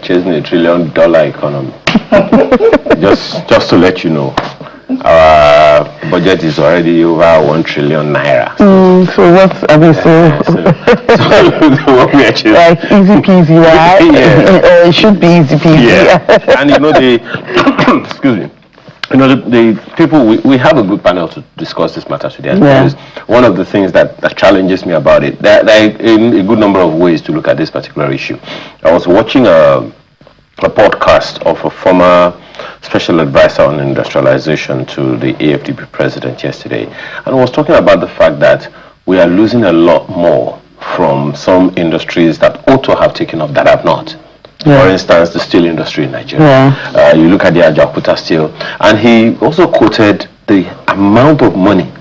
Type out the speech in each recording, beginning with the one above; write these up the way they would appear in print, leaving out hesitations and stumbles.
chasing $1 trillion economy. just to let you know, our budget is already over 1 trillion naira. So what's like easy peasy, right? Yeah. It should be easy peasy. Yeah. And you know excuse me. You know, the people, we have a good panel to discuss this matter today. Yeah. One of the things that challenges me about it, there are a good number of ways to look at this particular issue. I was watching a podcast of a former special advisor on industrialization to the AFDB president yesterday, and was talking about the fact that we are losing a lot more from some industries that ought to have taken off that have not. Yeah. For instance, the steel industry in Nigeria. Yeah. You look at the Ajaokuta steel, and he also quoted the amount of money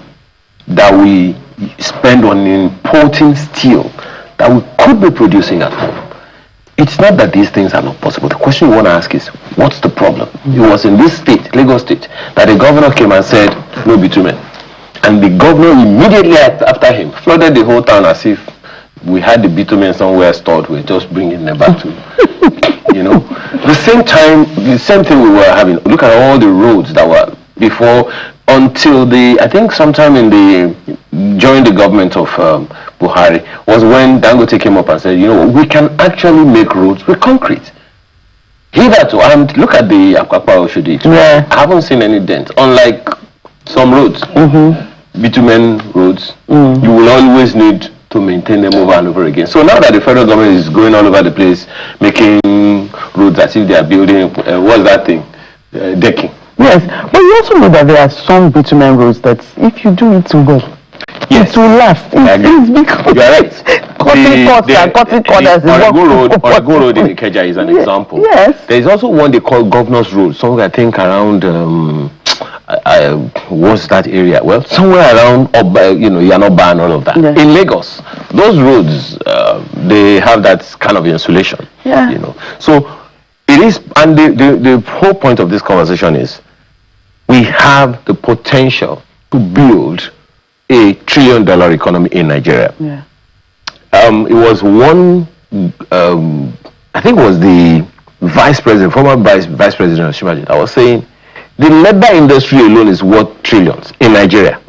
that we spend on importing steel that we could be producing at home. It's not that these things are not possible. The question you want to ask is, what's the problem? It was in this state, Lagos State, that the governor came and said, no bitumen. And the governor immediately after him flooded the whole town as if we had the bitumen somewhere stored. We're just bringing them back to, you know. The same thing we were having. Look at all the roads that were before, until I think sometime during the government of Buhari, was when Dangote came up and said, you know, we can actually make roads with concrete. Hitherto, and look at the Akwakwa Oshodi. Yeah. I haven't seen any dent. Unlike some roads, bitumen roads, you will always need to maintain them over and over again. So now that the federal government is going all over the place, making roads as if they are building, what's that thing? Decking. Yes, but you also know that there are some bitumen roads that if you do it well, yes, it will last. It's because you are right. cutting corners. Oregon Road in Ikeja is an example. Yes. There is also one they call Governor's Road, somewhere I think around what's that area? Well, somewhere around Yanoba and all of that. Yeah. In Lagos, those roads they have that kind of insulation. Yeah. You know. So it is, and the whole point of this conversation is we have the potential to build a $1 trillion economy in Nigeria. Yeah. It was one, I think it was the former vice president of Shimaji, I was saying the leather industry alone is worth trillions in Nigeria.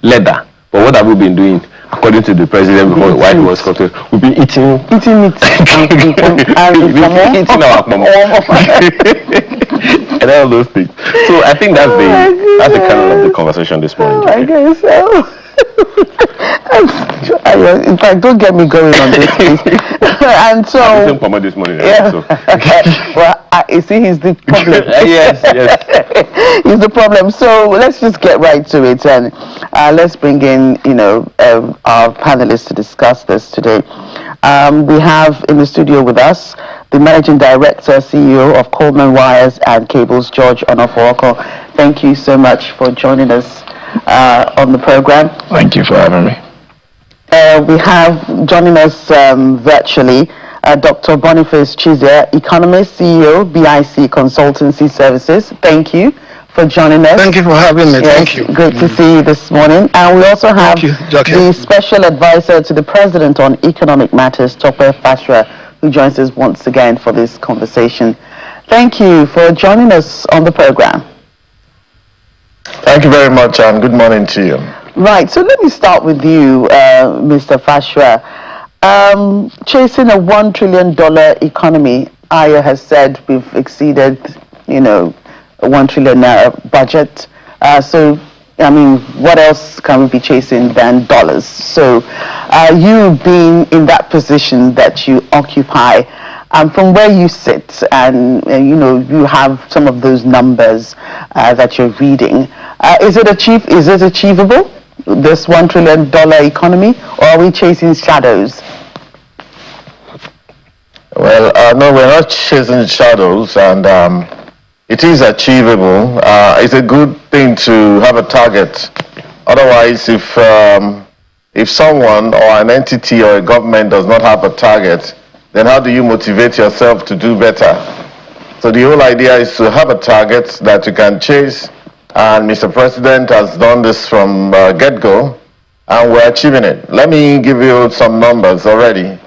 Leather. But what have we been doing? According to the president before, while he was talking, we've been eating it. Eating our mama. And all those things. So I think that's the kernel of the conversation this morning. I guess so. In fact, don't get me going on this, please. And so I'm eating mama this morning. Yeah. So. Well, you see, he's the problem. Yes. He's the problem. So let's just get right to it, and let's bring in, our panelists to discuss this today. We have in the studio with us the Managing Director, CEO of Coleman Wires and Cables, George Onoforoko. Thank you so much for joining us on the program. Thank you for having me. We have joining us virtually Dr. Boniface Chizie, Economist, CEO, BIC Consultancy Services. Thank you for joining us. Thank you for having me. Yes, thank you. Great to see you this morning. And we also have the Special Advisor to the President on Economic Matters, Tope Fashra, who joins us once again for this conversation. Thank you for joining us on the program. Thank you very much, and good morning to you. Right, so let me start with you, Mr. Fashra. Chasing a $1 trillion economy, Aide has said we've exceeded, a $1 trillion budget. So, what else can we be chasing than dollars? So, you being in that position that you occupy, from where you sit, and you have some of those numbers that you're reading. Is it achievable, this $1 trillion economy, or are we chasing shadows? Well, no, we're not chasing shadows, and it is achievable. It's a good thing to have a target. Otherwise, if someone or an entity or a government does not have a target, then how do you motivate yourself to do better? So the whole idea is to have a target that you can chase, and Mr. President has done this from get-go, and we're achieving it. Let me give you some numbers already.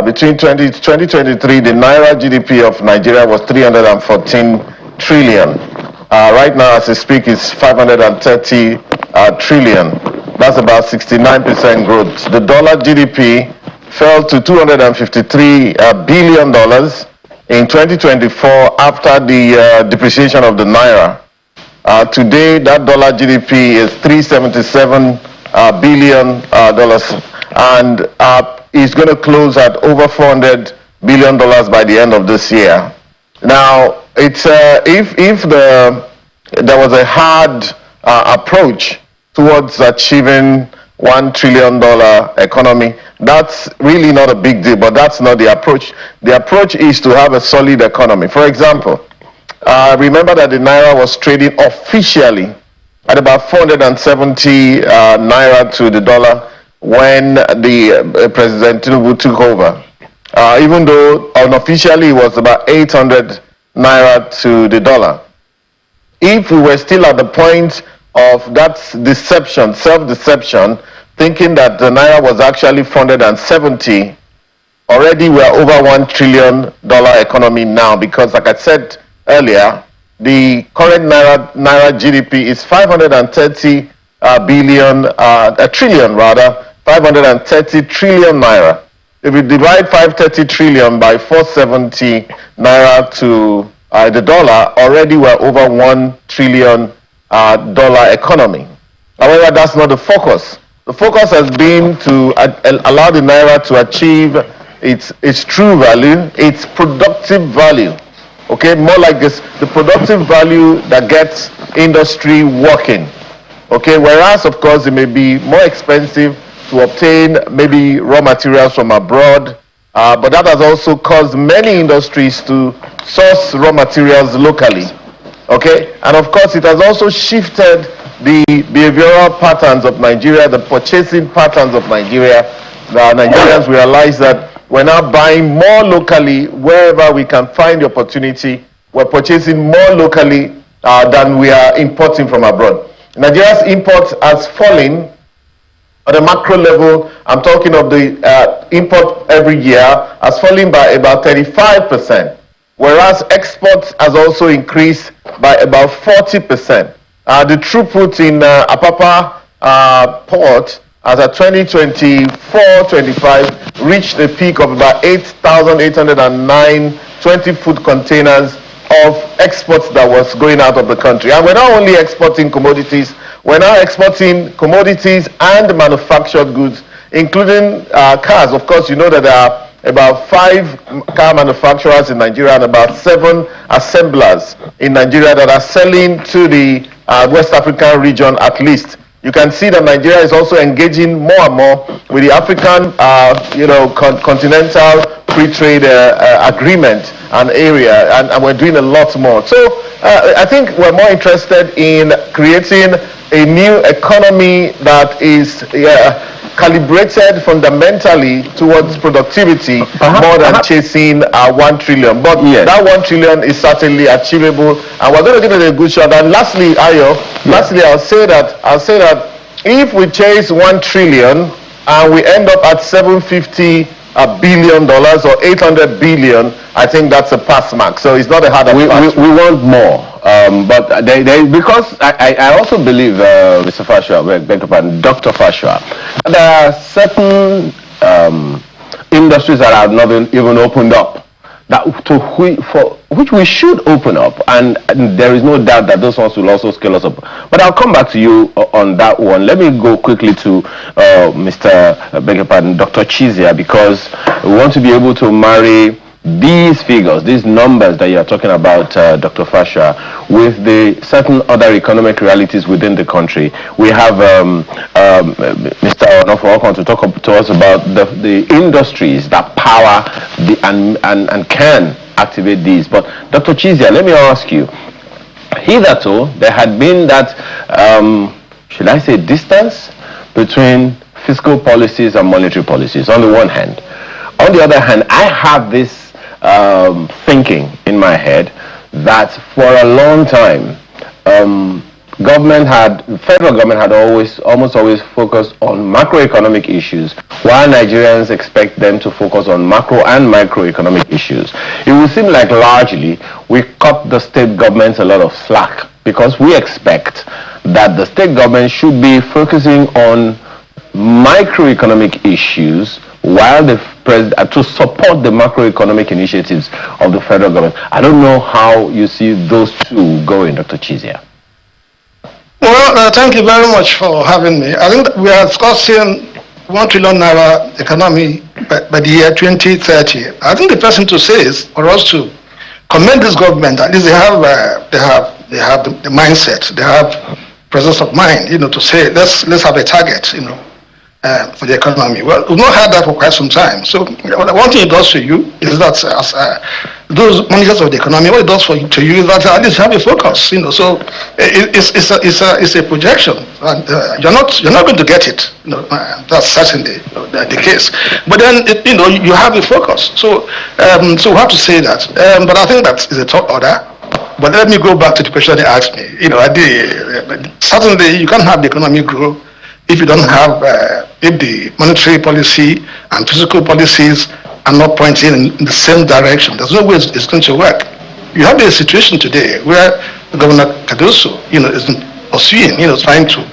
between 2023, the Naira GDP of Nigeria was 314 trillion. Right now, as I speak, it's 530 trillion. That's about 69% growth. The dollar GDP fell to $253 billion in 2024 after the depreciation of the Naira. Today, that dollar GDP is $377 billion and is going to close at over $400 billion by the end of this year. Now, it's if there was a hard approach towards achieving $1 trillion economy, that's really not a big deal, but that's not the approach. The approach is to have a solid economy. For example, remember that the Naira was trading officially at about 470 Naira to the dollar when the President Tinubu took over. Even though unofficially it was about 800 Naira to the dollar. If we were still at the point of that deception, self-deception, thinking that the Naira was actually 470, already we're over $1 trillion economy now, because like I said earlier, the current Naira GDP is 530 trillion rather, 530 trillion Naira. If we divide 530 trillion by 470 Naira to the dollar, already we're over $1 trillion economy. However, that's not the focus. The focus has been to allow the Naira to achieve its true value, its productive value. Okay, more like this, the productive value that gets industry working. Okay, whereas of course it may be more expensive to obtain maybe raw materials from abroad, but that has also caused many industries to source raw materials locally. Okay, and of course it has also shifted the behavioral patterns of Nigeria, the purchasing patterns of Nigeria. The Nigerians realize that we're now buying more locally wherever we can find the opportunity. We're purchasing more locally than we are importing from abroad. Nigeria's import has fallen at a macro level. I'm talking of the import every year has fallen by about 35%, whereas exports has also increased by about 40%. The throughput in Apapa port as at 2024-25 reached a peak of about 8,809 20-foot containers of exports that was going out of the country. And we're not only exporting commodities, we're now exporting commodities and manufactured goods, including cars. Of course, you know that there are about 5 car manufacturers in Nigeria and about 7 assemblers in Nigeria that are selling to the West African region at least. You can see that Nigeria is also engaging more and more with the African, continental free trade agreement and area, and we're doing a lot more. So I think we're more interested in creating a new economy that is calibrated fundamentally towards productivity more than chasing 1 trillion. But that 1 trillion is certainly achievable, and we're going to give it a good shot. And lastly, Ayo, I'll say that if we chase 1 trillion and we end up at $750 billion or 800 billion, I think that's a pass mark. So it's not a hard pass. We want more. But because I also believe, Mr. Fashua, Dr. Fashua, there are certain industries that have not even opened up, for which we should open up, and there is no doubt that those ones will also scale us up. But I'll come back to you on that one. Let me go quickly to Dr. Chizia, because we want to be able to marry these figures, these numbers that you are talking about, Dr. Fasha, with the certain other economic realities within the country. We have Mr. Onofo to talk to us about the industries that power and can activate these. But Dr. Chizia, let me ask you, hitherto there had been that, should I say, distance between fiscal policies and monetary policies on the one hand. On the other hand, I have this thinking in my head that for a long time, federal government had almost always focused on macroeconomic issues, while Nigerians expect them to focus on macro and microeconomic issues. It would seem like largely we cut the state governments a lot of slack because we expect that the state government should be focusing on microeconomic issues while the president to support the macroeconomic initiatives of the federal government. I don't know how you see those two going, Dr. Chizia. Well, thank you very much for having me. I think that we are discussing 1 trillion naira economy by the year 2030. I think the first thing to say is for us to commend this government. At least they have the mindset, they have presence of mind, to say let's have a target, for the economy. Well, we've not had that for quite some time. So one thing it does for you is that as those managers of the economy, what it does to you is that at least have a focus. So it's a projection, and you're not going to get it. That's certainly the case. But then you have a focus. So we have to say that. But I think that is a top order. But let me go back to the question they asked me. Certainly you can't have the economy grow if you don't have, if the monetary policy and fiscal policies are not pointing in the same direction. There's no way it's going to work. You have a situation today where Governor Cardoso, is pursuing, trying to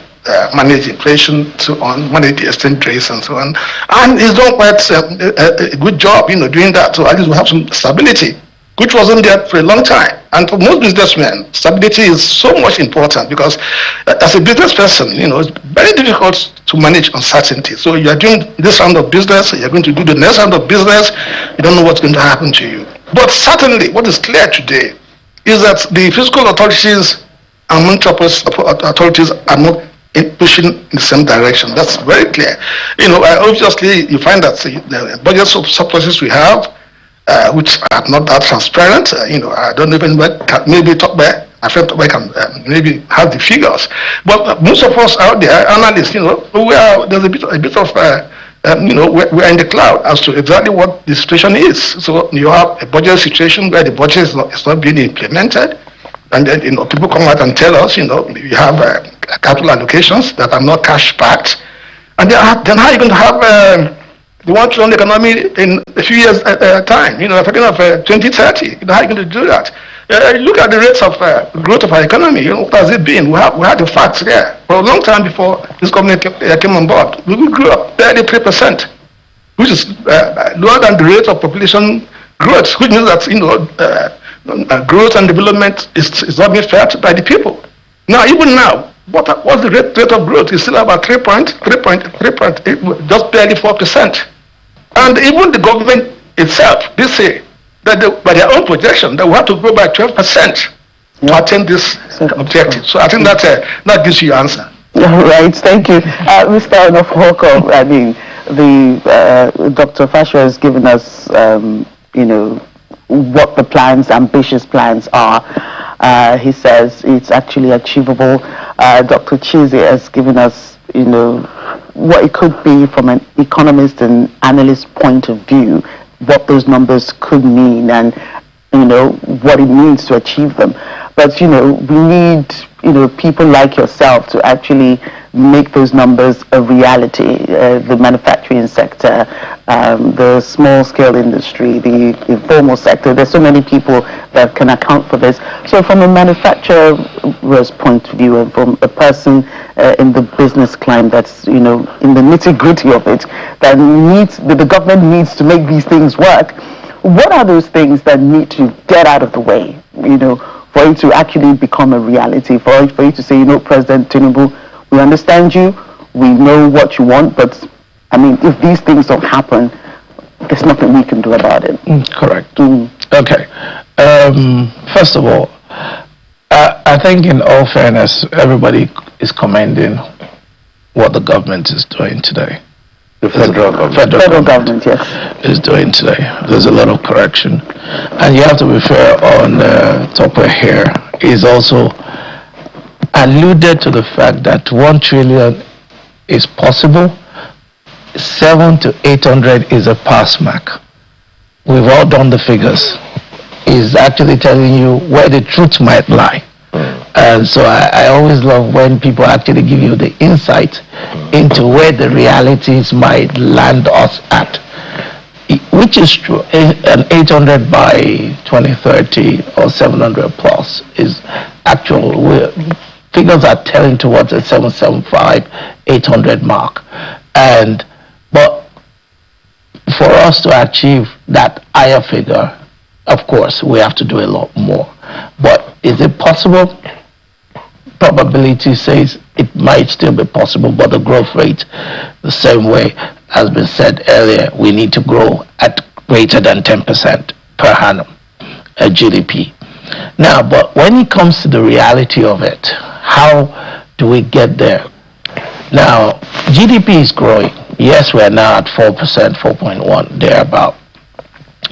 manage inflation, so on, manage the exchange rates and so on. And he's done quite a good job, doing that. So at least we have some stability, which wasn't there for a long time. And for most businessmen, stability is so much important because as a business person, it's very difficult to manage uncertainty. So you are doing this round of business, you're going to do the next round of business, you don't know what's going to happen to you. But certainly what is clear today is that the fiscal authorities and monetary authorities are not pushing in the same direction. That's very clear. Obviously you find that the budget surpluses we have, which are not that transparent. I don't even maybe talk by my friend can maybe have the figures. But most of us out there, analysts, there's a bit of we're in the cloud as to exactly what the situation is. So you have a budget situation where the budget is not being implemented, and then people come out and tell us, you have capital allocations that are not cash backed, and then how are you going to have the 1 trillion economy in a few years time? Talking of 2030, how are you going to do that? Look at the rates of growth of our economy. What has it been? We had the facts there. For a long time before this government came on board, we grew up barely 3%, which is lower than the rate of population growth, which means that growth and development is not being felt by the people. Now, even now, what's the rate of growth? It's still about 3.8, just barely 4%. And even the government itself, they say that by their own projection, they will have to grow by 12% to attain this objective. So I think that gives you your answer. Right, thank you. Mr. Onofoko, I mean, Dr. Fashua has given us, what the ambitious plans are. He says it's actually achievable. Dr. Chizia has given us, what it could be from an economist and analyst point of view, what those numbers could mean and, what it means to achieve them. But, we need, people like yourself to actually make those numbers a reality. The manufacturing sector, the small-scale industry, the informal sector. There's so many people that can account for this. So from a manufacturer's point of view and from a person in the business climate that's, in the nitty-gritty of it, that the government needs to make these things work, what are those things that need to get out of the way, for it to actually become a reality, for you to say, President Tinubu, we understand you, we know what you want, but I mean, if these things don't happen, there's nothing we can do about it. Correct. Okay. First of all, I think in all fairness, everybody is commending what the government is doing today. The federal government, yes, is doing today. There's a lot of correction, and you have to be fair on top of here. Is also alluded to the fact that 1 trillion is possible. 700 to 800 is a pass mark. We've all done the figures. Is actually telling you where the truth might lie. And so I always love when people actually give you the insight into where the realities might land us at, which is true. An 800 by 2030 or 700 plus is actual. Figures are telling towards a 775, 800 mark. But for us to achieve that higher figure, of course, we have to do a lot more. But is it possible? Probability says it might still be possible, but the growth rate, the same way has been said earlier, we need to grow at greater than 10% per annum GDP. Now, but when it comes to the reality of it, how do we get there? Now, GDP is growing. Yes, we are now at 4%, 4.1, thereabout.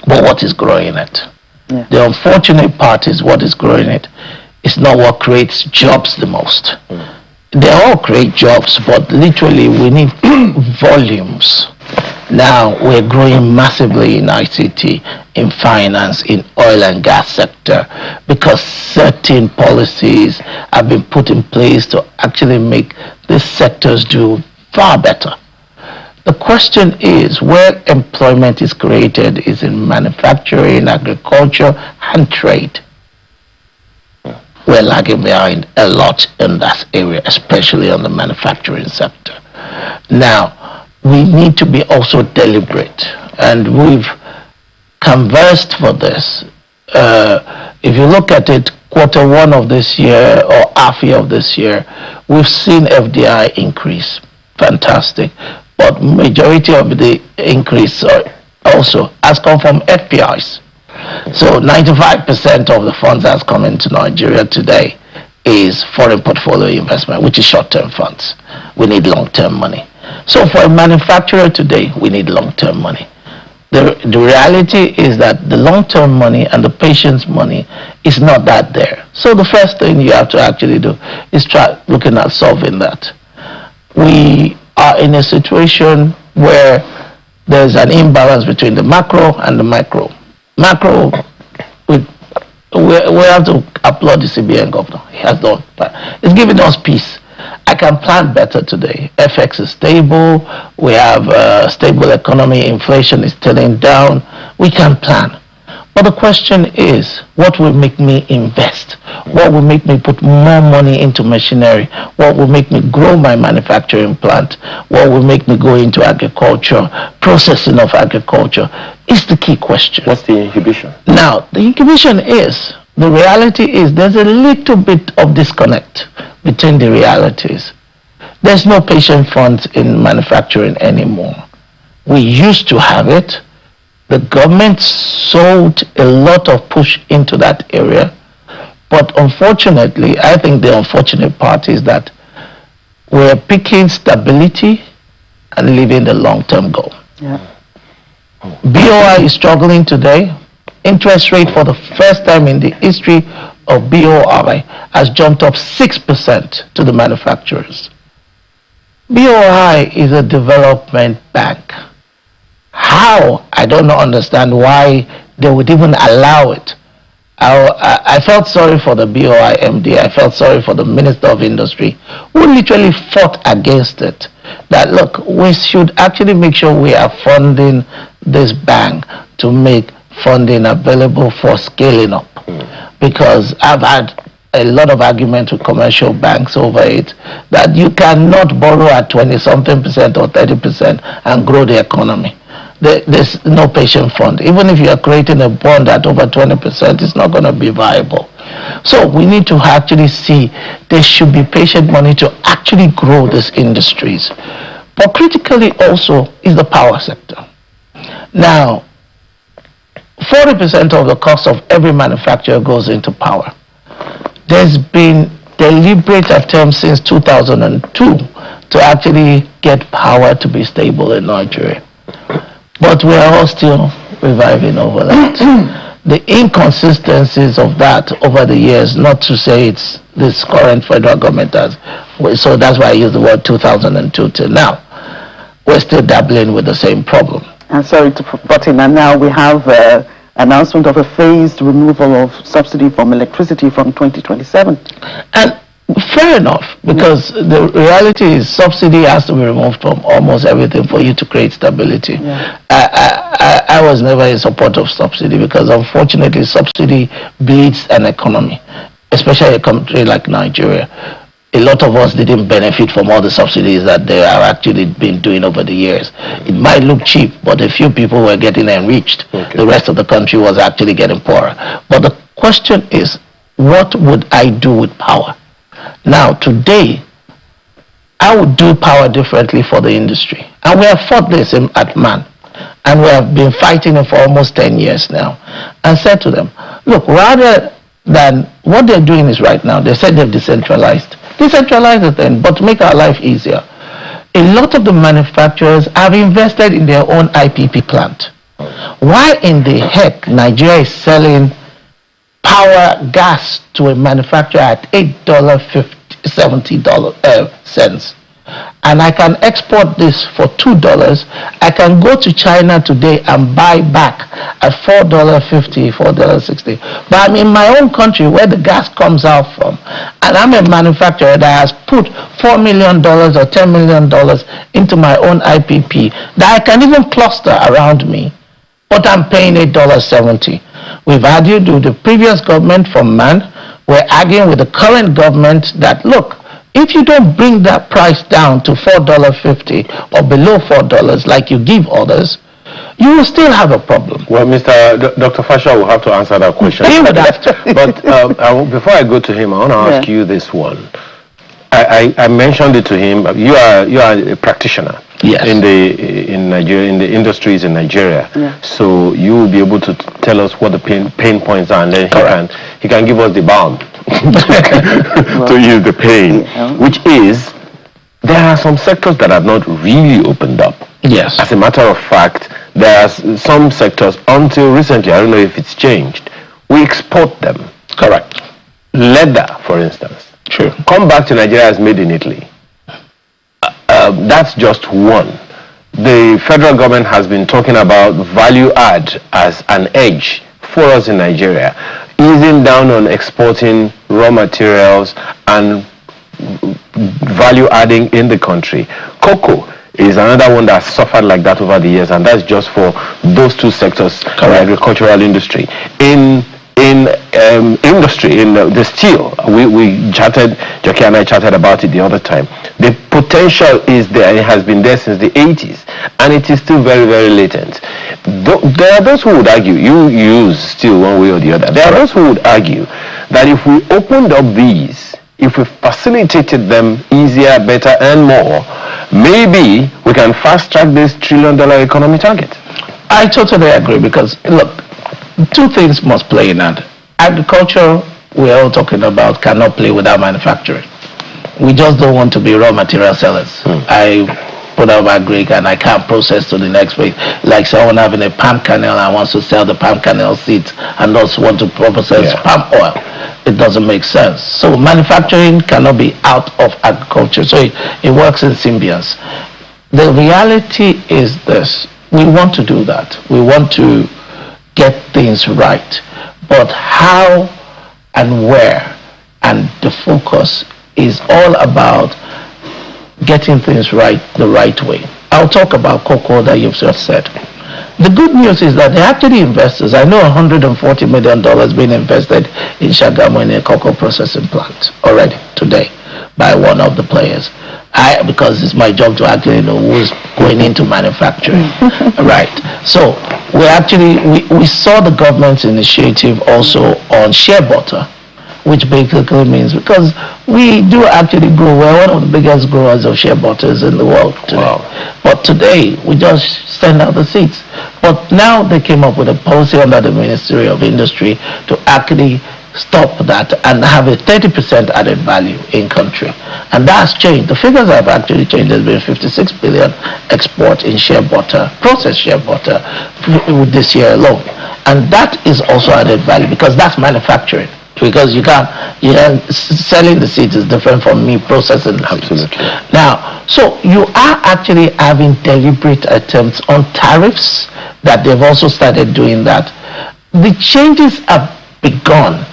But what is growing it? Yeah. The unfortunate part is what is growing it. It's not what creates jobs the most. They all create jobs, but literally we need volumes. Now we're growing massively in ICT, in finance, in oil and gas sector, because certain policies have been put in place to actually make these sectors do far better. The question is, where employment is created is in manufacturing, agriculture, and trade. We're lagging behind a lot in that area, especially on the manufacturing sector. Now, we need to be also deliberate, and we've conversed for this. If you look at it, quarter one of this year or half year of this year, we've seen FDI increase. Fantastic. But majority of the increase also has come from FPIs. So 95% of the funds that's come into Nigeria today is foreign portfolio investment, which is short-term funds. We need long-term money. So for a manufacturer today, we need long-term money. The reality is that the long-term money and the patience money is not that there. So the first thing you have to actually do is try looking at solving that. We are in a situation where there's an imbalance between the macro and the micro. Macro, we have to applaud the CBN governor. He has done, but it's giving us peace. I can plan better today. FX is stable. We have a stable economy. Inflation is turning down. We can plan. But the question is, what will make me invest? What will make me put more money into machinery? What will make me grow my manufacturing plant? What will make me go into agriculture, processing of agriculture? Is the key question. What's the inhibition? Now, the inhibition is, the reality is there's a little bit of disconnect between the realities. There's no patient funds in manufacturing anymore. We used to have it. The government sold a lot of push into that area. But unfortunately, I think the unfortunate part is that we're picking stability and leaving the long-term goal. Yeah. BOI is struggling today. Interest rate for the first time in the history of BOI has jumped up 6% to the manufacturers. BOI is a development bank. How? I don't understand why they would even allow it. I felt sorry for the BOI MD. I felt sorry for the Minister of Industry, who literally fought against it. That, look, we should actually make sure we are funding this bank to make funding available for scaling up. Because I've had a lot of argument with commercial banks over it, that you cannot borrow at 20-something% or 30% and grow the economy. There's no patient fund. Even if you are creating a bond at over 20%, it's not going to be viable. So we need to actually see there should be patient money to actually grow these industries. But critically also is the power sector. Now, 40% of the cost of every manufacturer goes into power. There's been deliberate attempts since 2002 to actually get power to be stable in Nigeria. But we are all still reviving over that. The inconsistencies of that over the years, not to say it's this current federal government has, so that's why I use the word 2002 till now. We're still dabbling with the same problem. And sorry to butt in, and now we have announcement of a phased removal of subsidy from electricity from 2027. And fair enough, because the reality is subsidy has to be removed from almost everything for you to create stability. Yeah. I was never in support of subsidy because unfortunately subsidy bleeds an economy, especially a country like Nigeria. A lot of us didn't benefit from all the subsidies that they have actually been doing over the years. It might look cheap, but a few people were getting enriched. Okay. The rest of the country was actually getting poorer. But the question is, what would I do with power? Now, today, I would do power differently for the industry. And we have fought this at MAN. And we have been fighting it for almost 10 years now. And said to them, look, rather than what they're doing is right now, they said they've decentralized. Decentralize it then, but make our life easier. A lot of the manufacturers have invested in their own IPP plant. Why in the heck Nigeria is selling power gas to a manufacturer at $8.70 and I can export this for $2. I can go to China today and buy back at $4.50, $4.60. But I'm in my own country where the gas comes out from, and I'm a manufacturer that has put $4 million or $10 million into my own IPP that I can even cluster around me, but I'm paying $8.70. We've argued with the previous government from MAN. We're arguing with the current government that, look, if you don't bring that price down to $4.50 or below $4 like you give others, you will still have a problem. Well, Dr. Fasha will have to answer that question. He would have to. But before I go to him, I want to ask you this one. I mentioned it to him. You are a practitioner. Yes. In Nigeria, in the industries in Nigeria. Yeah. So you will be able to tell us what the pain points are, and then he can give us the balm to use the pain, which is there are some sectors that have not really opened up. Yes. As a matter of fact, there are some sectors until recently, I don't know if it's changed, we export them. Correct. Leather, for instance. True. Come back to Nigeria as made in Italy. That's just one. The federal government has been talking about value add as an edge for us in Nigeria, easing down on exporting raw materials and value adding in the country. Cocoa is another one that suffered like that over the years, and that's just for those two sectors, the agricultural industry. In industry, in the steel, we chatted, Jackie and I chatted about it the other time. The potential is there, it has been there since the 80s, and it is still very, very latent. There are those who would argue, you use steel one way or the other, there are those who would argue that if we opened up these, if we facilitated them easier, better, and more, maybe we can fast track this $1 trillion economy target. I totally agree, because look, two things must play in that. Agriculture, we're all talking about, cannot play without manufacturing. We just don't want to be raw material sellers. I put out my Greek and I can't process to the next phase. Like someone having a palm kernel and wants to sell the palm kernel seeds and also want to process palm oil. It doesn't make sense. So manufacturing cannot be out of agriculture. So it works in symbiosis. The reality is this. We want to do that. We want to get things right. But how and where and the focus is all about getting things right the right way. I'll talk about cocoa that you've just said. The good news is that they're actually investors. I know $140 million being invested in Shagamu in a cocoa processing plant already today by one of the players. Because it's my job to actually know who's going into manufacturing. Right. So we saw the government's initiative also on shea butter, which basically means, because we do actually grow, we're one of the biggest growers of shea butters in the world today. Wow. But today we just send out the seeds. But now they came up with a policy under the Ministry of Industry to actually stop that and have a 30% added value in country. And that's changed. The figures have actually changed. There's been 56 billion export in shea butter, processed shea butter, this year alone. And that is also added value, because that's manufacturing. Because selling the seeds is different from me processing the seeds. Absolutely. Now, so you are actually having deliberate attempts on tariffs that they've also started doing that. the changes have begun.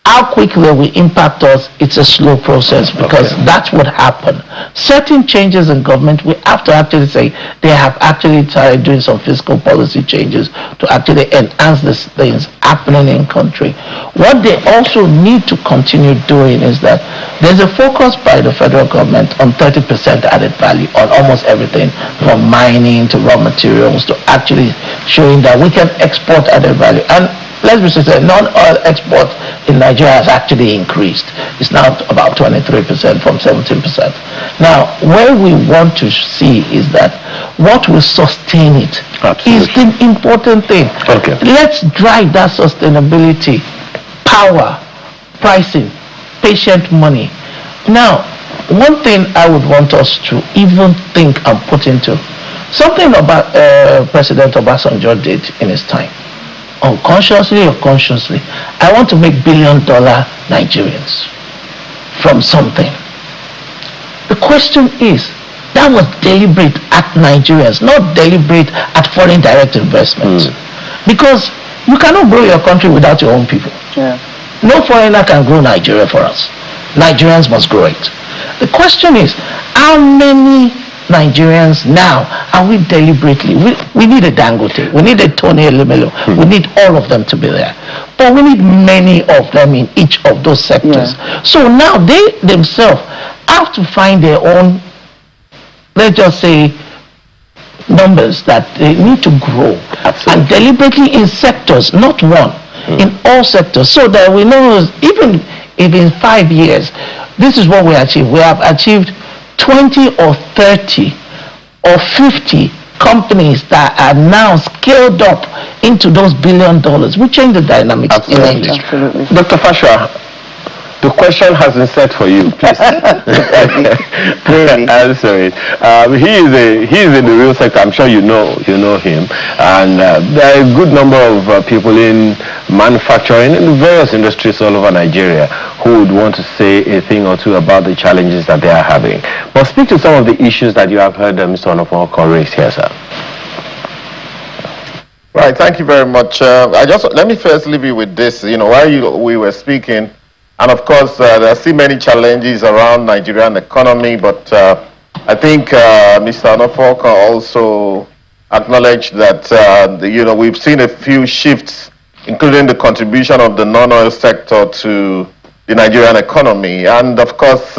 How quickly they will impact us, it's a slow process because that's what happened. Certain changes in government, we have to actually say they have actually started doing some fiscal policy changes to actually enhance these things happening in country. What they also need to continue doing is that there's a focus by the federal government on 30% added value on almost everything from mining to raw materials to actually showing that we can export added value. And let's be sincere, non-oil export in Nigeria has actually increased. It's now about 23% from 17%. Now, where we want to see is that what will sustain it is the important thing. Okay. Let's drive that sustainability, power, pricing, patient money. Now, one thing I would want us to even think and put into, something about President Obasanjo did in his time. Unconsciously or consciously, I want to make $1 billion Nigerians from something. The question is, that was deliberate at Nigerians, not deliberate at foreign direct investments. Because you cannot grow your country without your own people. Yeah. No foreigner can grow Nigeria for us. Nigerians must grow it. The question is, how many Nigerians now are we deliberately, we need a Dangote, we need a Tony Elumelu, we need all of them to be there, but we need many of them in each of those sectors. So now they themselves have to find their own, let's just say, numbers that they need to grow. And deliberately in sectors, not one, in all sectors, so that we know even if in 5 years this is what we achieve. We have achieved 20 or 30 or 50 companies that are now scaled up into those $1 billion. We change the dynamics in the industry. Absolutely. Dr. Fashua, the question has been set for you, please. Really? Answer it. He is in the real sector. I'm sure you know him. And there are a good number of people in manufacturing in various industries all over Nigeria who would want to say a thing or two about the challenges that they are having. But speak to some of the issues that you have heard Mr. Onofonko raise here, sir. Right, thank you very much. Let me first leave you with this. While we were speaking, and of course, there are still many challenges around Nigerian economy, but I think Mr. Onofonko also acknowledged that, we've seen a few shifts, including the contribution of the non-oil sector to the Nigerian economy. And of course,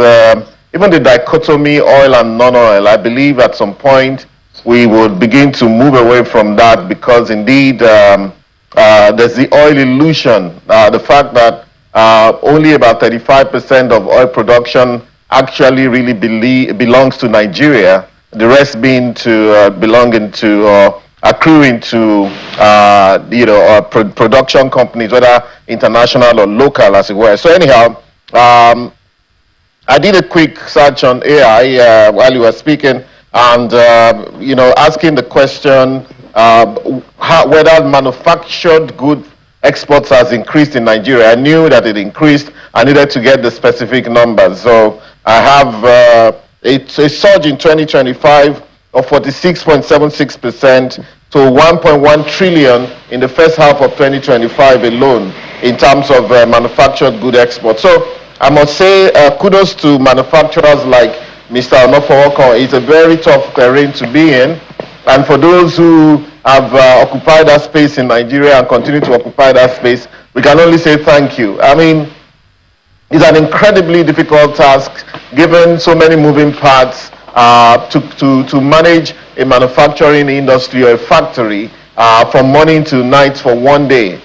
even the dichotomy oil and non-oil, I believe at some point we would begin to move away from that because indeed there's the oil illusion, the fact that only about 35% of oil production actually really belongs to Nigeria, the rest being to belonging to accruing to production companies, whether international or local, as it were. So anyhow, I did a quick search on AI while you were speaking, and asking the question whether manufactured good exports has increased in Nigeria. I knew that it increased. I needed to get the specific numbers. So I have a surge in 2025 of 46.76% to 1.1 trillion in the first half of 2025 alone in terms of manufactured good exports. So I must say kudos to manufacturers like Mr. Onofonko. It's a very tough terrain to be in. And for those who have occupied that space in Nigeria and continue to occupy that space, we can only say thank you. I mean, it's an incredibly difficult task given so many moving parts to manage a manufacturing industry or a factory from morning to night for one day,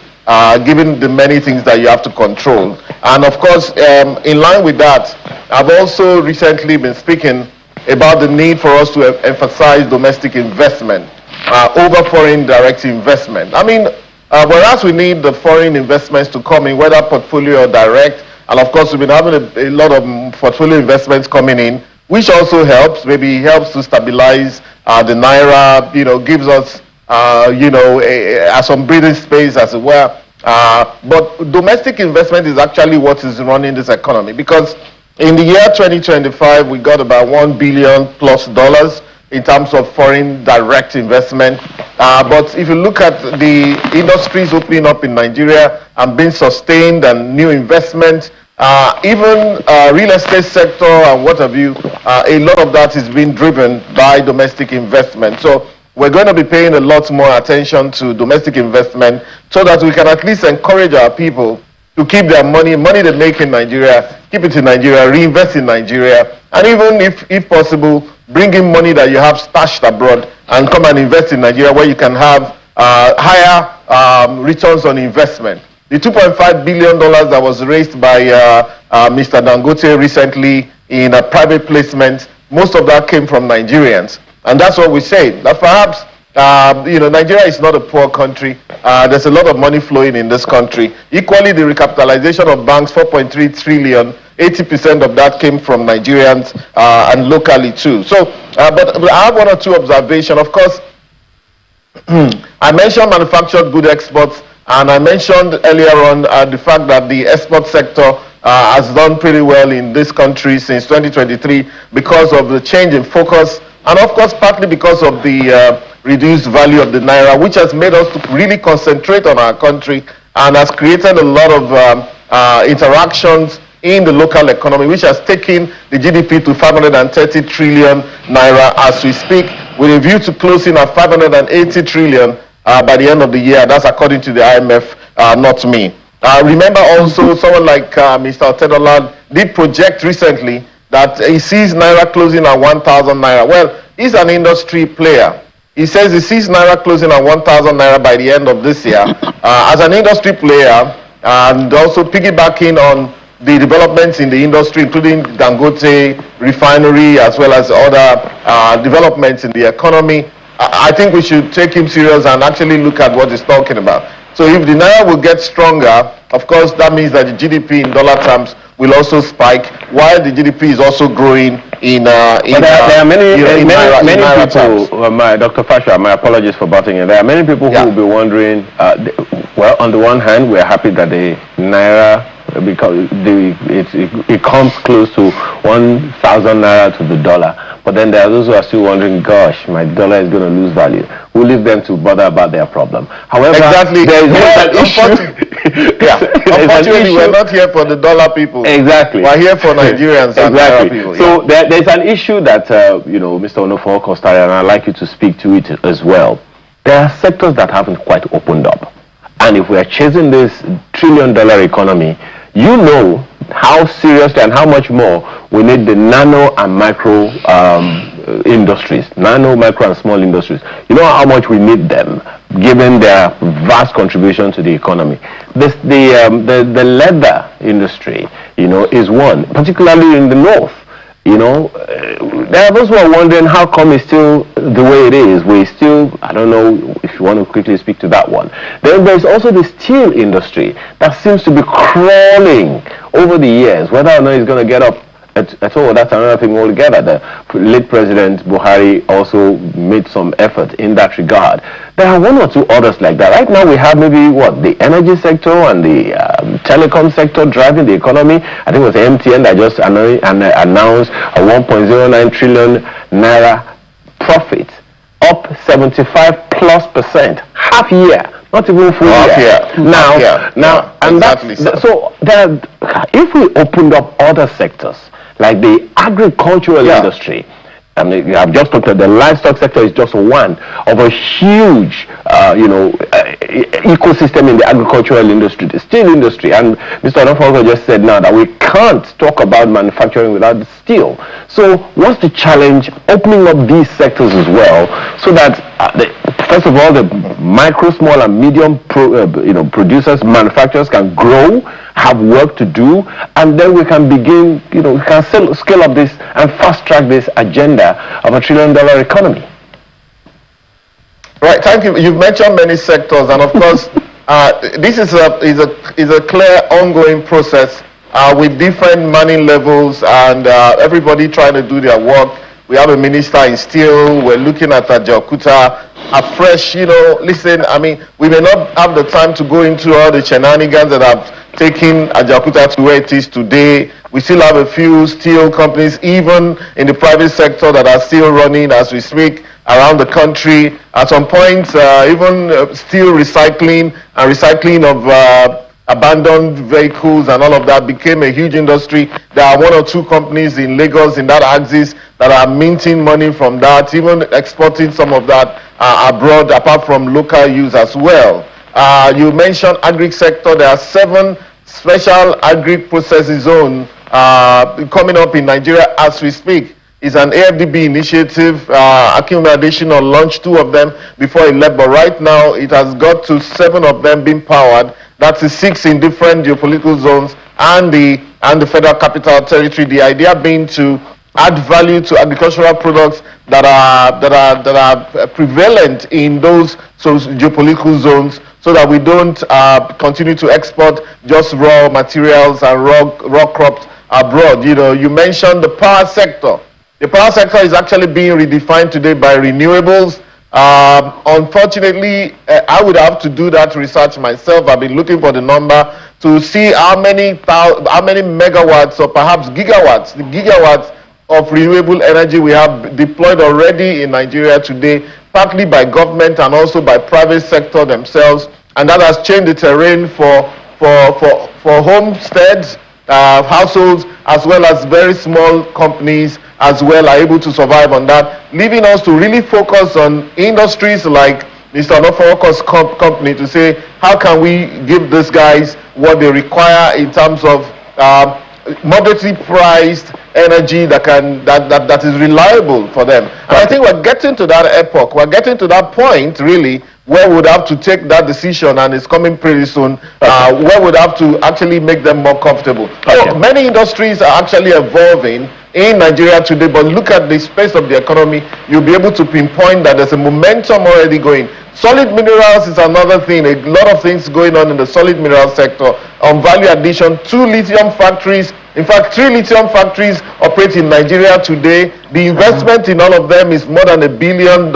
given the many things that you have to control. And of course, in line with that, I've also recently been speaking about the need for us to emphasize domestic investment over foreign direct investment. I mean, whereas we need the foreign investments to come in, whether portfolio or direct, and of course we've been having a lot of portfolio investments coming in, which also helps, maybe helps to stabilize the Naira, gives us, some breathing space as it were. But domestic investment is actually what is running this economy, because in the year 2025, we got about $1 billion plus. in terms of foreign direct investment. But if you look at the industries opening up in Nigeria and being sustained and new investment, even real estate sector and what have you, a lot of that is being driven by domestic investment. So we're going to be paying a lot more attention to domestic investment so that we can at least encourage our people to keep their money they make in Nigeria, keep it in Nigeria, reinvest in Nigeria, and even if possible, bring in money that you have stashed abroad and come and invest in Nigeria where you can have higher returns on investment. The $2.5 billion that was raised by Mr. Dangote recently in a private placement, most of that came from Nigerians. And that's what we say, that perhaps Nigeria is not a poor country. There's a lot of money flowing in this country. Equally, the recapitalization of banks, 4.3 trillion, 80% of that came from Nigerians and locally too. So, but I have one or two observations. Of course, I mentioned manufactured good exports, and I mentioned earlier on the fact that the export sector has done pretty well in this country since 2023 because of the change in focus, and of course partly because of the reduced value of the naira, which has made us to really concentrate on our country and has created a lot of interactions in the local economy, which has taken the GDP to 530 trillion naira as we speak, with a view to closing at 580 trillion by the end of the year. That's according to the IMF, not me. Remember also someone like Mr. Tinubu did project recently that he sees naira closing at 1,000 naira. Well, he's an industry player. He says he sees naira closing at 1,000 naira by the end of this year. As an industry player, and also piggybacking on the developments in the industry, including Dangote refinery, as well as other developments in the economy, I think we should take him serious and actually look at what he's talking about. So if the naira will get stronger, of course, that means that the GDP in dollar terms will also spike, while the GDP is also growing in there are many people, Dr. Fasha, my apologies for butting in. There are many people who will be wondering, well, on the one hand, we're happy that the naira, because it comes close to 1,000 naira to the dollar. But then there are those who are still wondering, gosh, my dollar is going to lose value. We'll leave them to bother about their problem. However, exactly. there is an issue. Unfortunately, we're not here for the dollar people. Exactly. We're here for Nigerians and Naira people. So there's an issue that, Mr. Onofo Costa, and I'd like you to speak to it as well. There are sectors that haven't quite opened up. And if we are chasing this $1 trillion economy, you know how seriously and how much more we need the nano and micro industries, nano, micro and small industries. You know how much we need them, given their vast contribution to the economy. The leather industry, is one, particularly in the north. There are those who are wondering how come it's still the way it is. We still, I don't know if you want to quickly speak to that one. Then there's also the steel industry that seems to be crawling over the years. Whether or not it's going to get up at all, that's another thing altogether. The late President Buhari also made some effort in that regard. There are one or two others like that. Right now we have maybe the energy sector and the telecom sector driving the economy. I think it was MTN that just announced a 1.09 trillion naira profit, up 75+%, half year. Not even full year. Now, and exactly so if we opened up other sectors, like the agricultural industry, I mean, I've just talked about the livestock sector is just one of a huge, ecosystem in the agricultural industry, the steel industry. And Mr. Onofo just said now that we can't talk about manufacturing without the steel. So what's the challenge opening up these sectors as well, so that first of all, the micro, small, and medium producers, manufacturers can grow, have work to do, and then we can begin, we can scale up this and fast track this agenda of a $1 trillion economy. Right, thank you. You've mentioned many sectors, and of course, this is a clear ongoing process with different money levels and everybody trying to do their work. We have a minister in steel. We're looking at Ajaokuta afresh. Listen, I mean, we may not have the time to go into all the shenanigans that have taken Ajaokuta to where it is today. We still have a few steel companies, even in the private sector, that are still running as we speak around the country. At some point, even steel recycling of abandoned vehicles and all of that became a huge industry. There are one or two companies in Lagos in that axis that are minting money from that, even exporting some of that abroad, apart from local use as well. You mentioned agri sector. There are 7 special agri processing zones coming up in Nigeria as we speak. It's an AFDB initiative. Akinwumi Adesina launched 2 of them before he left, but right now it has got to 7 of them being powered. That's the 6 in different geopolitical zones and the Federal Capital Territory. The idea being to add value to agricultural products that are prevalent in those geopolitical zones, so that we don't continue to export just raw materials and raw crops abroad. You mentioned the power sector. The power sector is actually being redefined today by renewables. Unfortunately, I would have to do that research myself. I've been looking for the number to see how many megawatts or perhaps gigawatts of renewable energy we have deployed already in Nigeria today, partly by government and also by private sector themselves. And that has changed the terrain for homesteads, households, as well as very small companies as well are able to survive on that, leaving us to really focus on industries like Mr. Onofowoko's company to say, how can we give these guys what they require in terms of moderately priced energy that is reliable for them. And I think we're getting to that epoch. We're getting to that point, really, where we would have to take that decision, and it's coming pretty soon, where we would have to actually make them more comfortable. So many industries are actually evolving in Nigeria today, but look at the space of the economy, you'll be able to pinpoint that there's a momentum already going. Solid minerals is another thing. A lot of things going on in the solid mineral sector. On value addition, 2 lithium factories, in fact 3 lithium factories operate in Nigeria today. The investment in all of them is more than $1 billion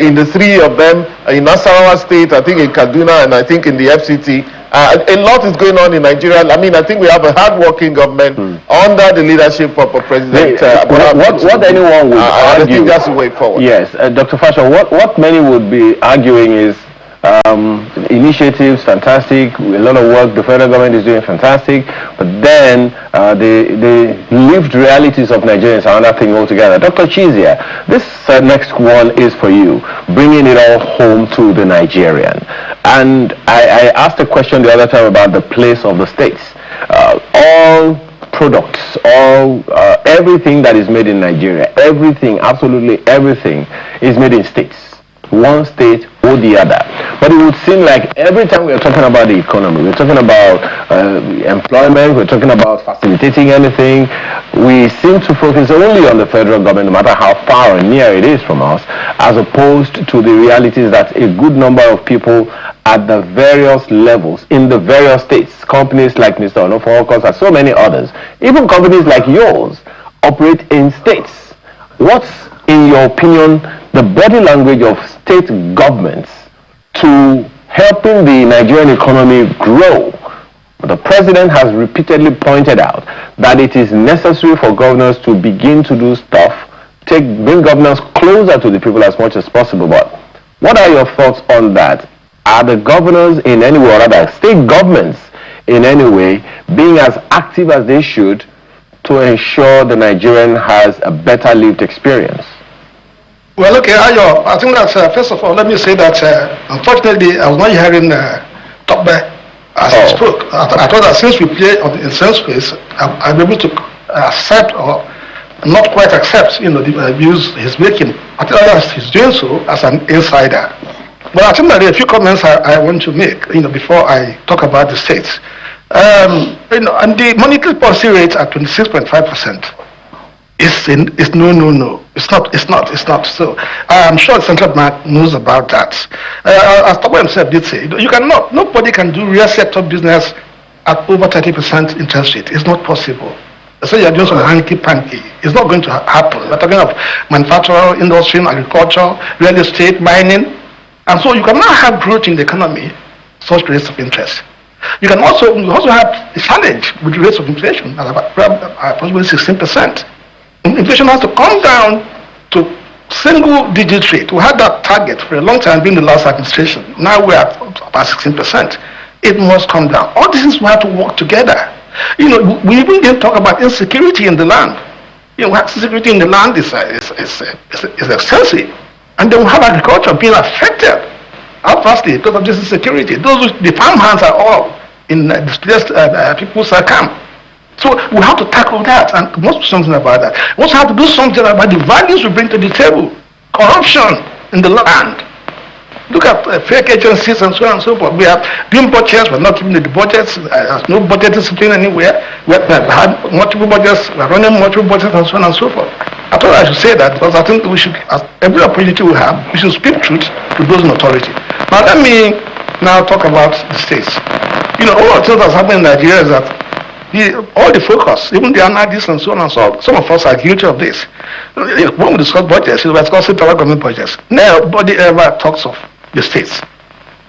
in the 3 of them, in Nasarawa State, I think in Kaduna, and I think in the FCT. A lot is going on in Nigeria. I mean, I think we have a hard-working government under the leadership of President what anyone would argue, I think that's the way forward. Yes, Dr. Fasha, what many would be arguing is initiatives, fantastic, a lot of work the federal government is doing, fantastic, but then the lived realities of Nigerians are another thing altogether. Dr. Chizia, this next one is for you, bringing it all home to the Nigerian. And I asked a question the other time about the place of the states. All products, everything that is made in Nigeria, everything, absolutely everything is made in states. One state or the other. But it would seem like every time we're talking about the economy, we're talking about employment, we're talking about facilitating anything, we seem to focus only on the federal government, no matter how far or near it is from us, as opposed to the realities that a good number of people at the various levels in the various states, companies like Mr. Onofowoko's and so many others, even companies like yours, operate in states. What's, in your opinion, the body language of state governments to helping the Nigerian economy grow? The president has repeatedly pointed out that it is necessary for governors to begin to do stuff, bring governors closer to the people as much as possible. But what are your thoughts on that? Are the governors in any way, or rather state governments in any way, being as active as they should to ensure the Nigerian has a better lived experience? Well, okay, Ayo, I think that first of all, let me say that unfortunately I was not hearing Tokbe as he spoke. I thought that since we play on the same space, I'm able to accept or not quite accept, the views he's making. I think that he's doing so as an insider. But I think that there are a few comments I want to make, before I talk about the states. And the monetary policy rate at 26.5%. It's no. It's not. So I'm sure the central bank knows about that. As Tobo himself did say, nobody can do real sector business at over 30% interest rate. It's not possible. So you're doing some hanky-panky. It's not going to happen. We're talking of manufacturing, industry, agriculture, real estate, mining. And so you cannot have growth in the economy, such rates of interest. You also have a challenge with the rates of inflation at approximately 16%. Inflation has to come down to single-digit rate. We had that target for a long time during the last administration. Now we're at about 16%. It must come down. All these things will have to work together. We even didn't talk about insecurity in the land. Insecurity in the land is extensive. And then we have agriculture being affected adversely because of this insecurity. The farmhands are all in displaced people's camp. So we have to tackle that and we must do something about that. We also have to do something about the values we bring to the table. Corruption in the land. Look at fake agencies and so on and so forth. We have doing budgets, we're not keeping the budgets, there's no budget discipline anywhere. We have had multiple budgets, we're running multiple budgets and so on and so forth. I thought I should say that because I think we should, as every opportunity we have, we should speak truth to those in authority. Now let me now talk about the states. All the things that's happening in Nigeria is that all the focus, even the analysts and so on and so on, some of us are guilty of this. When we discuss budgets, we discuss federal government budgets. Nobody ever talks of the states.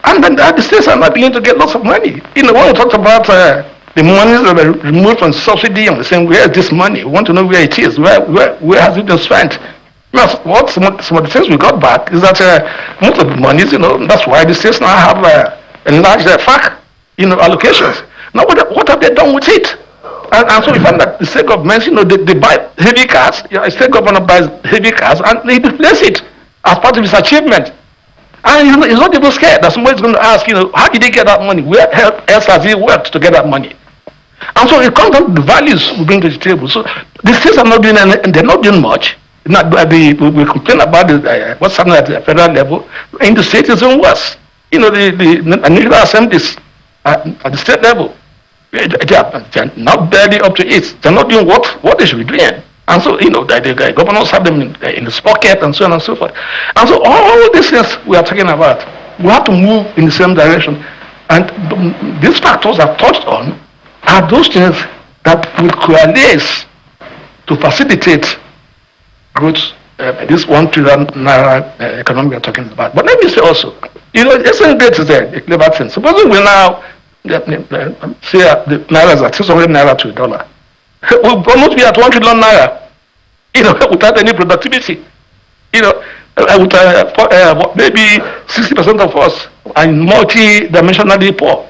And then the states are not beginning to get lots of money. When we talked about the monies that were removed from subsidy, and we're saying, where is this money? We want to know where it is. Where has it been spent? Some of the things we got back is that most of the monies, that's why the states now have enlarged their FAC, allocations. Now, what have they done with it? And so we find that the state governments, they buy heavy cars, the state government buys heavy cars, and they replace it as part of its achievement. And he's not even scared that somebody's going to ask, how did he get that money? Where else has he worked to get that money? And so it comes down to the values we bring to the table. So the states are not doing anything, they're not doing much. We complain about what's happening at the federal level. In the states, it's even worse. The national assemblies at the state level, they're not barely up to it. They're not doing what they should be doing. And so, the governors have them in the pocket and so on and so forth. And so all these things we are talking about, we have to move in the same direction. And these factors I've touched on are those things that will coalesce to facilitate growth, this 1 trillion naira economy we are talking about. But let me say also, isn't great is a clever thing. Supposing we now say the naira is at 600 naira to $1. We'll almost be at 1 trillion naira, without any productivity. With maybe 60% of us are multi-dimensionally poor.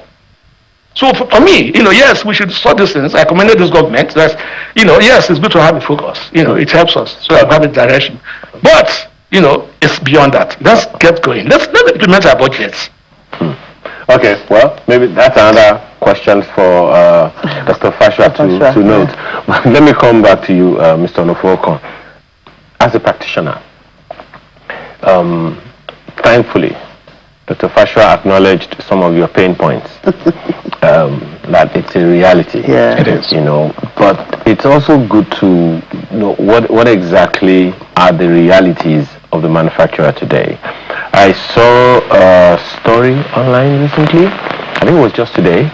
So for me, yes, we should sort these things. I commended this government that, yes, it's good to have a focus. It helps us so I have a direction. But, it's beyond that. Let's get going. Let's implement our budgets. Okay, well, maybe that's another question for Dr. Fashua to note. But let me come back to you, Mr. Onofokon. As a practitioner, thankfully, Dr. Fashua acknowledged some of your pain points. That it's a reality. Yeah. It is. But it's also good to know what exactly are the realities of the manufacturer today. I saw a story online recently, I think it was just today.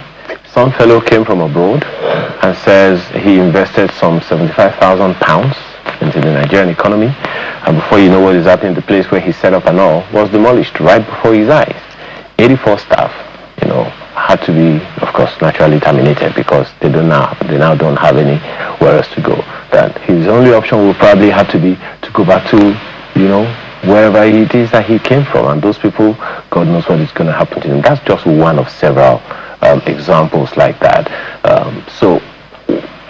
Some fellow came from abroad and says he invested some £75,000 into the Nigerian economy, and before you know what is happening, the place where he set up and all was demolished right before his eyes. 84 staff, had to be, of course, naturally terminated because they now don't have anywhere else to go. That his only option will probably have to be to go back to, wherever it is that he came from, and those people, God knows what is going to happen to them. That's just one of several examples like that. So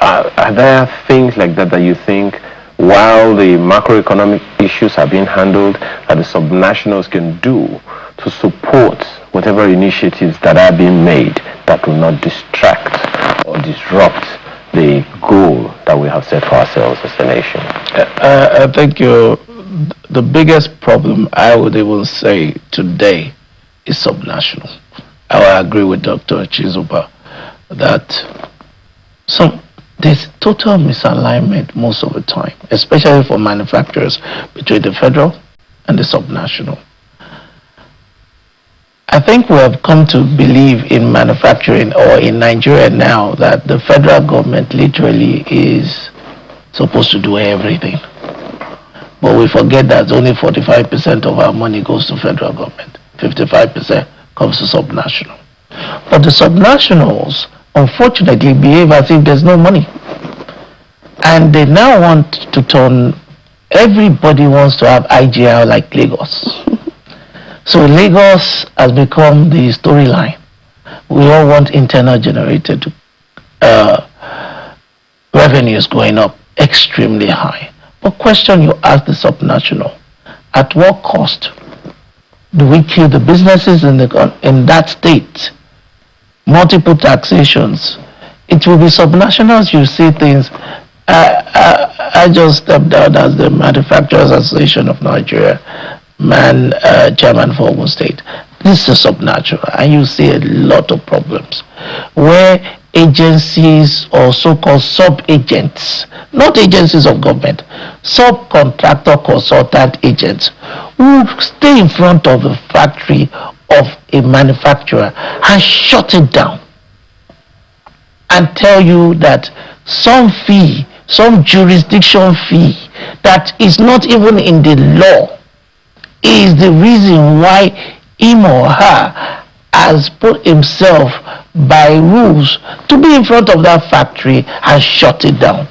are there things like that you think, while the macroeconomic issues are being handled, that the subnationals can do to support whatever initiatives that are being made that will not distract or disrupt the goal that we have set for ourselves as a nation? I think the biggest problem, I would even say today, is subnational. I will agree with Dr. Chizuba that there's total misalignment most of the time, especially for manufacturers, between the federal and the subnational. I think we have come to believe in manufacturing, or in Nigeria now, that the federal government literally is supposed to do everything. But we forget that only 45% of our money goes to federal government. 55% comes to subnational. But the subnationals, unfortunately, behave as if there's no money. And they now want to turn, everybody wants to have IGL like Lagos. So Lagos has become the storyline. We all want internal generated revenues going up extremely high. But question you ask the subnational, at what cost do we kill the businesses in that state? Multiple taxations. It will be subnationals, you see things. I just stepped down as the Manufacturers Association of Nigeria chairman for Ogun State. This is subnational, and you see a lot of problems where agencies or so-called sub-agents, not agencies of government, subcontractor consultant agents, who stay in front of the factory of a manufacturer and shut it down and tell you that some fee, some jurisdiction fee that is not even in the law is the reason why him or her has put himself by rules to be in front of that factory and shut it down.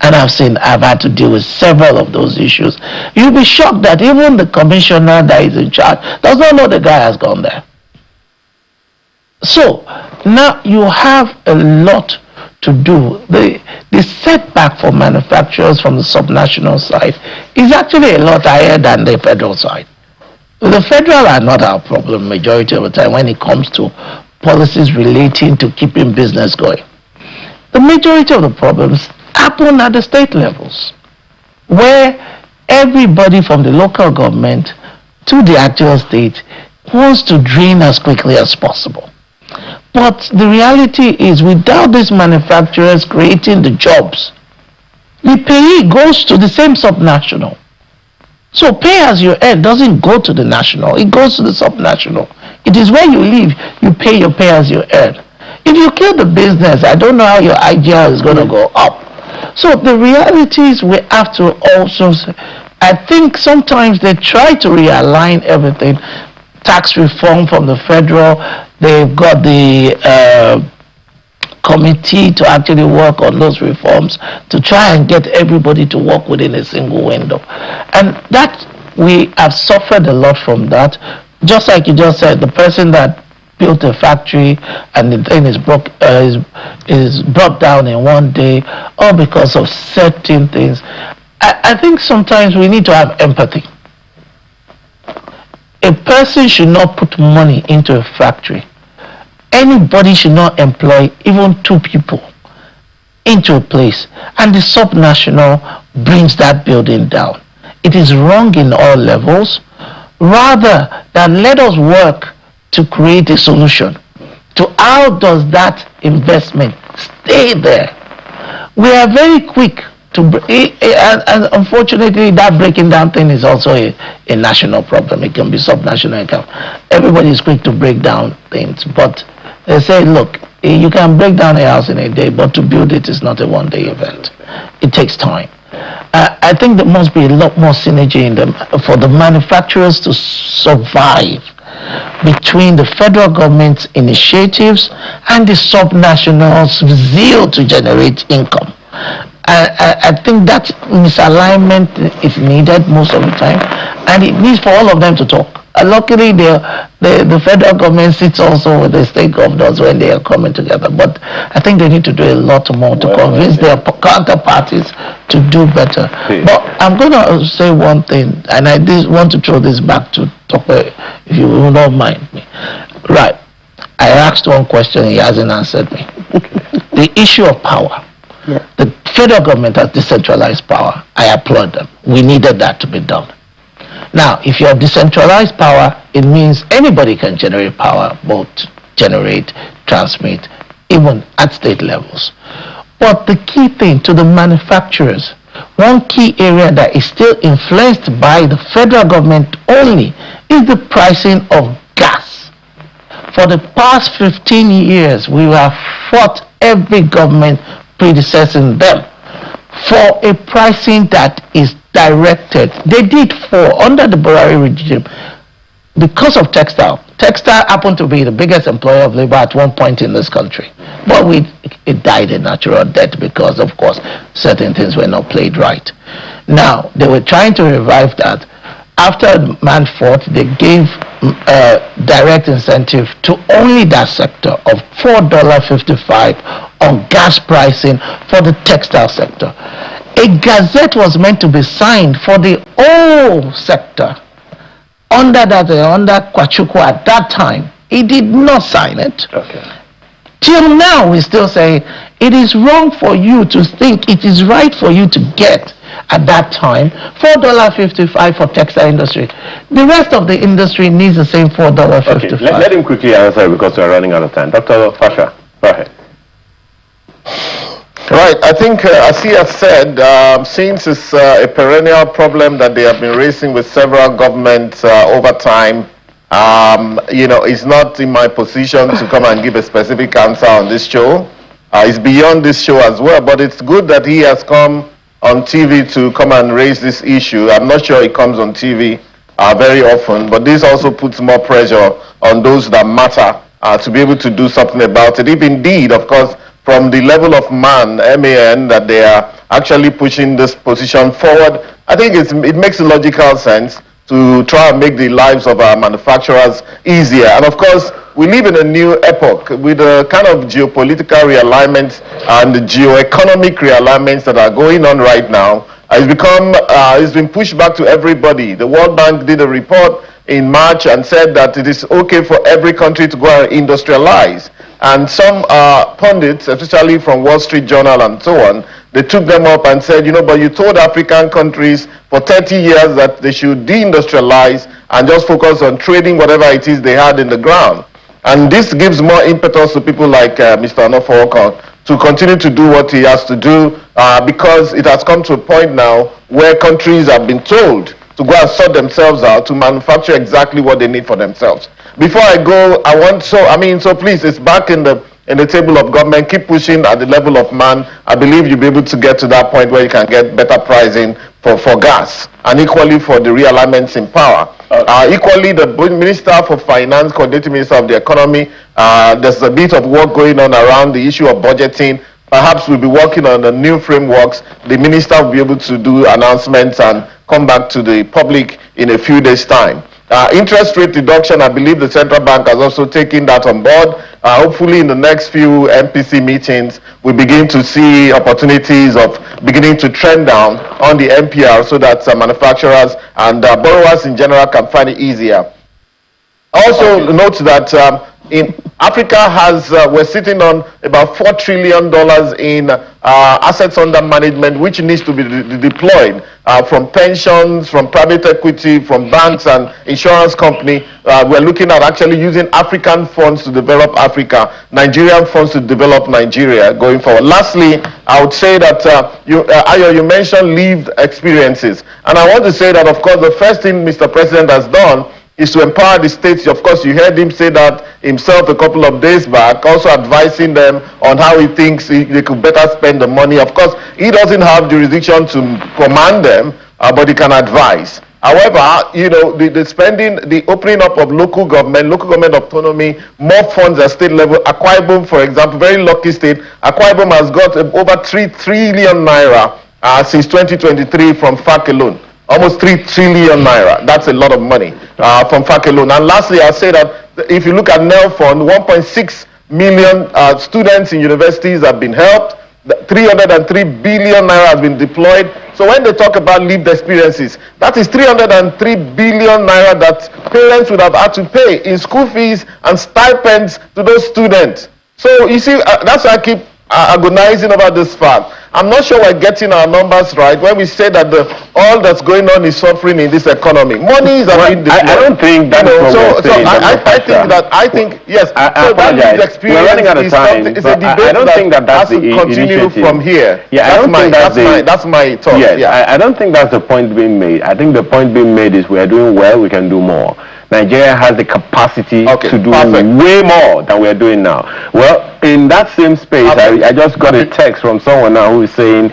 And I've had to deal with several of those issues. You'll be shocked that even the commissioner that is in charge does not know the guy has gone there. So now you have a lot to do. The setback for manufacturers from the subnational side is actually a lot higher than the federal side. The federal are not our problem majority of the time when it comes to policies relating to keeping business going. The majority of the problems happen at the state levels, where everybody from the local government to the actual state wants to drain as quickly as possible. But the reality is, without these manufacturers creating the jobs, the payee goes to the same subnational. So pay as you earn doesn't go to the national, it goes to the subnational. It is where you live, you pay your pay as you earn. If you kill the business, I don't know how your IGL is going to go up. So the reality is, we have to also, I think sometimes they try to realign everything. Tax reform from the federal, they've got the committee to actually work on those reforms to try and get everybody to work within a single window. And that, we have suffered a lot from that. Just like you just said, the person that built a factory and the thing is brought down in one day, all because of certain things. I think sometimes we need to have empathy. A person should not put money into a factory. Anybody should not employ even two people into a place, and the subnational brings that building down. It is wrong in all levels. Rather than let us work to create a solution to how does that investment stay there. We are very quick to, and unfortunately that breaking down thing is also a national problem. It can be subnational account. Everybody is quick to break down things, but they say, look, you can break down a house in a day, but to build it is not a one-day event. It takes time. I think there must be a lot more synergy in them for the manufacturers to survive between the federal government's initiatives and the subnationals' zeal to generate income. I think that misalignment is needed most of the time, and it needs for all of them to talk. Luckily, the federal government sits also with the state governors when they are coming together, but I think they need to do a lot more to convince their counterparties to do better. But I'm going to say one thing, and I want to throw this back to Tope, if you will not mind me. Right. I asked one question, he hasn't answered me. The issue of power. Yeah. The federal government has decentralized power. I applaud them. We needed that to be done. Now, if you have decentralized power, it means anybody can generate power, both generate, transmit, even at state levels. But the key thing to the manufacturers, one key area that is still influenced by the federal government only, is the pricing of gas. For the past 15 years, we have fought every government predecessing them for a pricing that is directed. They did for under the Buhari regime because of textile. Textile happened to be the biggest employer of labor at one point in this country, but it died a natural death because, of course, certain things were not played right. Now they were trying to revive that. After man fought, they gave direct incentive to only that sector of $4.55 on gas pricing for the textile sector. A gazette was meant to be signed for the whole sector. Under Kwachuku at that time, he did not sign it. Okay. Till now, we still say it is wrong for you to think it is right for you to get at that time $4.55 for textile industry. The rest of the industry needs the same $4.55. Okay, let him quickly answer because we're running out of time. Dr. Fasha, go ahead. Right, I think as he has said, since it's a perennial problem that they have been raising with several governments over time, it's not in my position to come and give a specific answer on this show. It's beyond this show as well, but it's good that he has come on TV to come and raise this issue. I'm not sure he comes on TV very often, but this also puts more pressure on those that matter to be able to do something about it. If indeed, of course, from the level of man, MAN, that they are actually pushing this position forward, I think it makes logical sense to try and make the lives of our manufacturers easier. And of course, we live in a new epoch with the kind of geopolitical realignments and the geoeconomic realignments that are going on right now. It's been pushed back to everybody. The World Bank did a report in March and said that it is okay for every country to go and industrialize. And some pundits, especially from Wall Street Journal and so on, they took them up and said, but you told African countries for 30 years that they should deindustrialize and just focus on trading whatever it is they had in the ground. And this gives more impetus to people like Mr. Onofowokan to continue to do what he has to do because it has come to a point now where countries have been told to go and sort themselves out to manufacture exactly what they need for themselves. Before I go, so please, it's back in the table of government. Keep pushing at the level of man. I believe you'll be able to get to that point where you can get better pricing for gas and equally for the realignments in power. Equally, the Minister for Finance, Coordinating Minister of the Economy, there's a bit of work going on around the issue of budgeting. Perhaps we'll be working on the new frameworks. The minister will be able to do announcements and come back to the public in a few days' time. Interest rate reduction, I believe the central bank has also taken that on board. Hopefully in the next few MPC meetings, we begin to see opportunities of beginning to trend down on the MPR so that manufacturers and borrowers in general can find it easier. Also note that in Africa we're sitting on about $4 trillion in assets under management, which needs to be deployed from pensions, from private equity, from banks and insurance company. We're looking at actually using African funds to develop Africa, Nigerian funds to develop Nigeria going forward. Lastly, I would say that Ayo, you mentioned lived experiences. And I want to say that, of course, the first thing Mr. President has done is to empower the states. Of course, you heard him say that himself a couple of days back, also advising them on how he thinks they could better spend the money. Of course, he doesn't have jurisdiction to command them, but he can advise. However, the spending, the opening up of local government autonomy, more funds at state level. Akwa Ibom, for example, very lucky state. Akwa Ibom has got over 3 trillion naira since 2023 from FAC alone. Almost 3 trillion naira. That's a lot of money from FAC alone. And lastly, I'll say that if you look at NEL Fund, 1.6 million students in universities have been helped. 303 billion naira has been deployed. So when they talk about lived experiences, that is 303 billion naira that parents would have had to pay in school fees and stipends to those students. So you see, that's why I keep agonizing about this fact. I'm not sure we're getting our numbers right when we say that all that's going on is suffering in this economy. Money is being deployed. I don't think that's what we're saying. I think yes. I apologize. We're running out of time. It's a debate I don't think that's the continue from here. Yeah, that's my thought. Yes, yeah. I don't think that's the point being made. I think the point being made is we are doing well, we can do more. Nigeria has the capacity Okay, to do perfect. way more than we're doing now. Well, in that same space, I just got a text from someone now who is saying,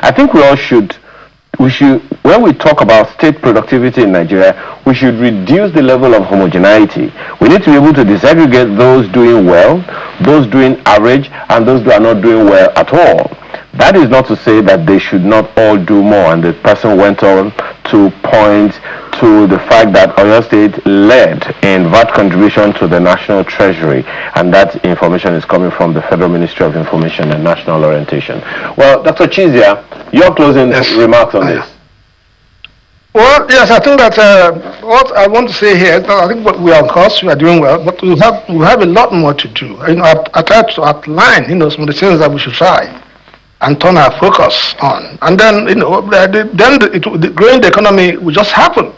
I think we should, when we talk about state productivity in Nigeria, we should reduce the level of homogeneity. We need to be able to disaggregate those doing well, those doing average, and those who are not doing well at all. That is not to say that they should not all do more. And the person went on to point to the fact that Oyo State led in VAT contribution to the National Treasury, and that information is coming from the Federal Ministry of Information and National Orientation. Well, Dr. Chizia, your closing remarks on this. Well, yes, I think that what I want to say here is that I think what we are, of course, we are doing well, but we have a lot more to do. I tried to outline, some of the things that we should try and turn our focus on. And then, growing the economy will just happen.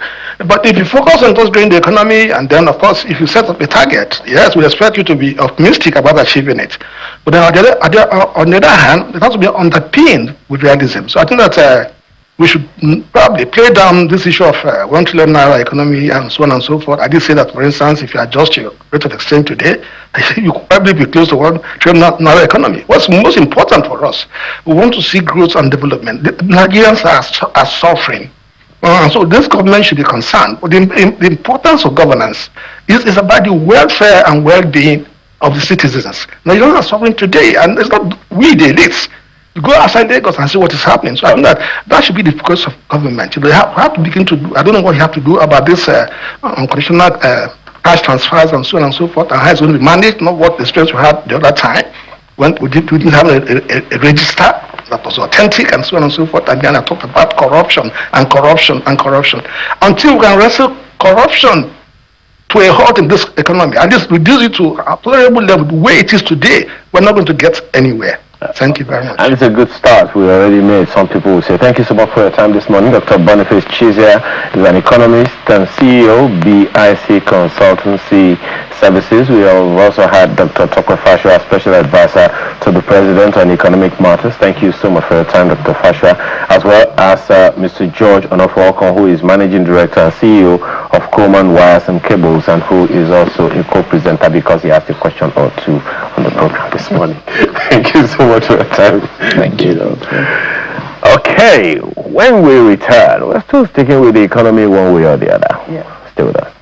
But if you focus on just growing the economy, and then, of course, if you set up a target, yes, we expect you to be optimistic about achieving it. But then on the other hand, it has to be underpinned with realism. So I think that we should probably play down this issue of 1 trillion naira economy and so on and so forth. I did say that, for instance, if you adjust your rate of exchange today, you could probably be close to 1 trillion naira economy. What's most important for us, we want to see growth and development. The Nigerians are suffering. So this government should be concerned. But the importance of governance is about the welfare and well-being of the citizens. Nigerians are suffering today, and it's not we, the elites. Go outside Lagos and see what is happening. So I think that should be the focus of government. They have to begin to do, I don't know what you have to do about this unconditional cash transfers and so on and so forth, and how it's going to be managed, not what the stress we had the other time when we didn't have a register that was authentic and so on and so forth. And then I talked about corruption and corruption and corruption. Until we can wrestle corruption to a halt in this economy and just reduce it to a tolerable level the way it is today, we're not going to get anywhere. Thank you very much. And it's a good start. We already made. Some people will say, thank you so much for your time this morning. Dr. Boniface Chizia is an economist and CEO, BIC Consultancy Services. We have also had Dr. Tokwe Fashua, Special Advisor to the President on Economic Matters. Thank you so much for your time, Dr. Fashua, as well as Mr. George Onofo-Okon, who is Managing Director and CEO of Coleman Wires and Cables, and who is also a co-presenter because he asked a question or two on the program this morning. Thank you so much for your time. Thank you. Okay, when we return, we're still sticking with the economy one way or the other. Yeah. Stay with us.